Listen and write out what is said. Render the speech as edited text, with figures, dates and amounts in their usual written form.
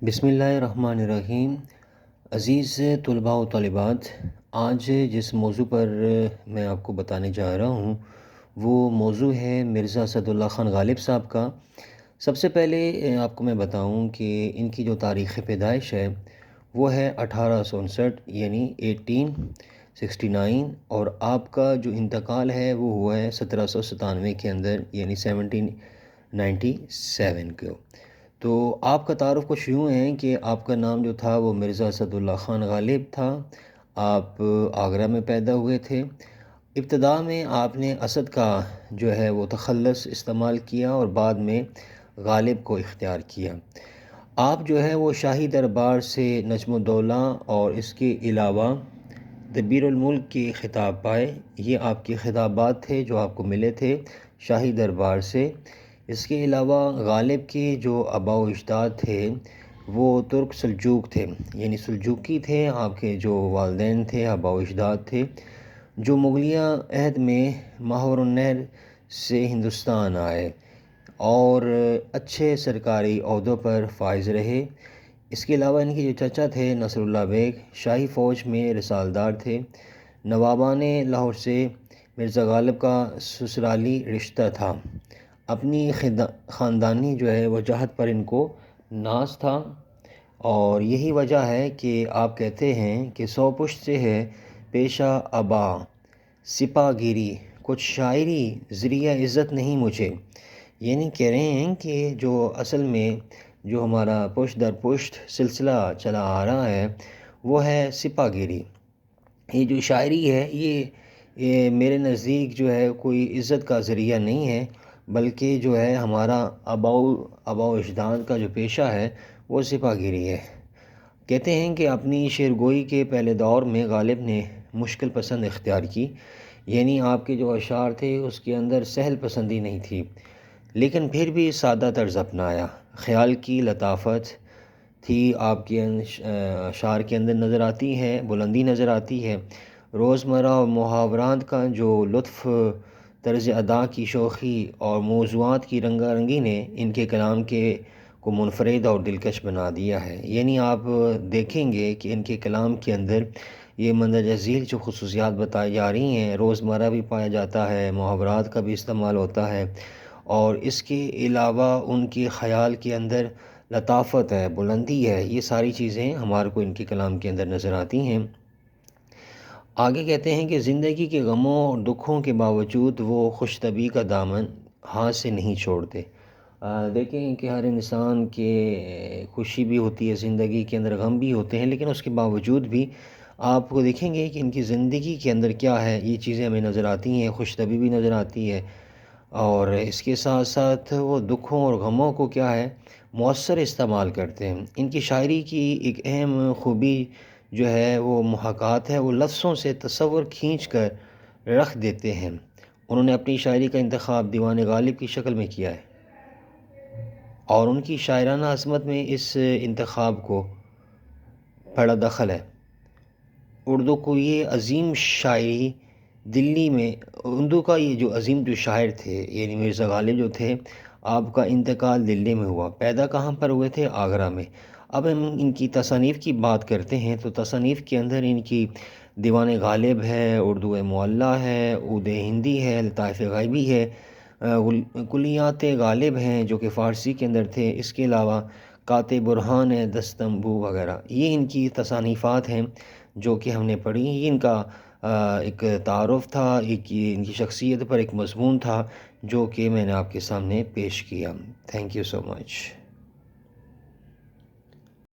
بسم اللہ الرحمن الرحیم۔ عزیز طلباء و طالبات، آج جس موضوع پر میں آپ کو بتانے جا رہا ہوں وہ موضوع ہے مرزا اسد اللہ خان غالب صاحب کا۔ سب سے پہلے آپ کو میں بتاؤں کہ ان کی جو تاریخ پیدائش ہے وہ ہے 1859 یعنی 1869، اور آپ کا جو انتقال ہے وہ ہوا ہے 1797 کے اندر یعنی 1797 کو۔ تو آپ کا تعارف کچھ یوں ہے کہ آپ کا نام جو تھا وہ مرزا اسد اللہ خان غالب تھا۔ آپ آگرہ میں پیدا ہوئے تھے۔ ابتدا میں آپ نے اسد کا جو ہے وہ تخلص استعمال کیا اور بعد میں غالب کو اختیار کیا۔ آپ جو ہے وہ شاہی دربار سے نجم الدولہ اور اس کے علاوہ دبیر الملک کے خطاب پائے۔ یہ آپ کے خطابات تھے جو آپ کو ملے تھے شاہی دربار سے۔ اس کے علاوہ غالب کے جو آباء و اجداد تھے وہ ترک سلجوق تھے، یعنی سلجوقی تھے۔ آپ کے جو والدین تھے، آباء و اجداد تھے، جو مغلیہ عہد میں ماہور النہر سے ہندوستان آئے اور اچھے سرکاری عہدوں پر فائز رہے۔ اس کے علاوہ ان کے جو چچا تھے نصر اللہ بیگ، شاہی فوج میں رسالدار تھے۔ نوابان لاہور سے مرزا غالب کا سسرالی رشتہ تھا۔ اپنی خاندانی جو ہے وجاہت پر ان کو ناز تھا، اور یہی وجہ ہے کہ آپ کہتے ہیں کہ 100 پشت سے ہے پیشہ ابا سپاہ گیری، کچھ شاعری ذریعہ عزت نہیں مجھے۔ یعنی کہہ رہے ہیں کہ جو اصل میں جو ہمارا پشت در پشت سلسلہ چلا آ رہا ہے وہ ہے سپاہ گیری۔ یہ جو شاعری ہے یہ میرے نزدیک جو ہے کوئی عزت کا ذریعہ نہیں ہے، بلکہ جو ہے ہمارا آباء و اجداد کا جو پیشہ ہے وہ سپاہ گیری ہے۔ کہتے ہیں کہ اپنی شعر گوئی کے پہلے دور میں غالب نے مشکل پسند اختیار کی، یعنی آپ کے جو اشعار تھے اس کے اندر سہل پسندی نہیں تھی، لیکن پھر بھی سادہ طرز اپنایا۔ خیال کی لطافت تھی آپ کے اشعار کے اندر نظر آتی ہے، بلندی نظر آتی ہے۔ روزمرہ اور محاورات کا جو لطف، طرز ادا کی شوخی اور موضوعات کی رنگا رنگی نے ان کے کلام کو منفرد اور دلکش بنا دیا ہے۔ یعنی آپ دیکھیں گے کہ ان کے کلام کے اندر یہ مندرجہ ذیل جو خصوصیات بتائی جا رہی ہیں، روزمرہ بھی پایا جاتا ہے، محاورات کا بھی استعمال ہوتا ہے، اور اس کے علاوہ ان کے خیال کے اندر لطافت ہے، بلندی ہے۔ یہ ساری چیزیں ہمارے کو ان کے کلام کے اندر نظر آتی ہیں۔ آگے کہتے ہیں کہ زندگی کے غموں اور دکھوں کے باوجود وہ خوش طبعی کا دامن ہاتھ سے نہیں چھوڑتے۔ دیکھیں کہ ہر انسان کے خوشی بھی ہوتی ہے، زندگی کے اندر غم بھی ہوتے ہیں، لیکن اس کے باوجود بھی آپ کو دیکھیں گے کہ ان کی زندگی کے اندر کیا ہے، یہ چیزیں ہمیں نظر آتی ہیں، خوش طبعی بھی نظر آتی ہے، اور اس کے ساتھ ساتھ وہ دکھوں اور غموں کو کیا ہے مؤثر استعمال کرتے ہیں۔ ان کی شاعری کی ایک اہم خوبی جو ہے وہ محاکات ہے، وہ لفظوں سے تصور کھینچ کر رکھ دیتے ہیں۔ انہوں نے اپنی شاعری کا انتخاب دیوان غالب کی شکل میں کیا ہے، اور ان کی شاعرانہ عظمت میں اس انتخاب کو بڑا دخل ہے۔ اردو کو یہ عظیم شاعری دلی میں اردو کا یہ جو عظیم جو شاعر تھے یعنی مرزا غالب جو تھے، آپ کا انتقال دلی میں ہوا۔ پیدا کہاں پر ہوئے تھے؟ آگرہ میں۔ اب ہم ان کی تصانیف کی بات کرتے ہیں تو تصانیف کے اندر ان کی دیوان غالب ہے، اردو معلی ہے، عود ہندی ہے، لطائف غیبی ہے، کلیات غالب ہیں جو کہ فارسی کے اندر تھے۔ اس کے علاوہ قاطع برہان ہے، دستمبو وغیرہ، یہ ان کی تصانیفات ہیں جو کہ ہم نے پڑھی۔ یہ ان کا ایک تعارف تھا، ایک ان کی شخصیت پر ایک مضمون تھا جو کہ میں نے آپ کے سامنے پیش کیا۔ Thank you so much.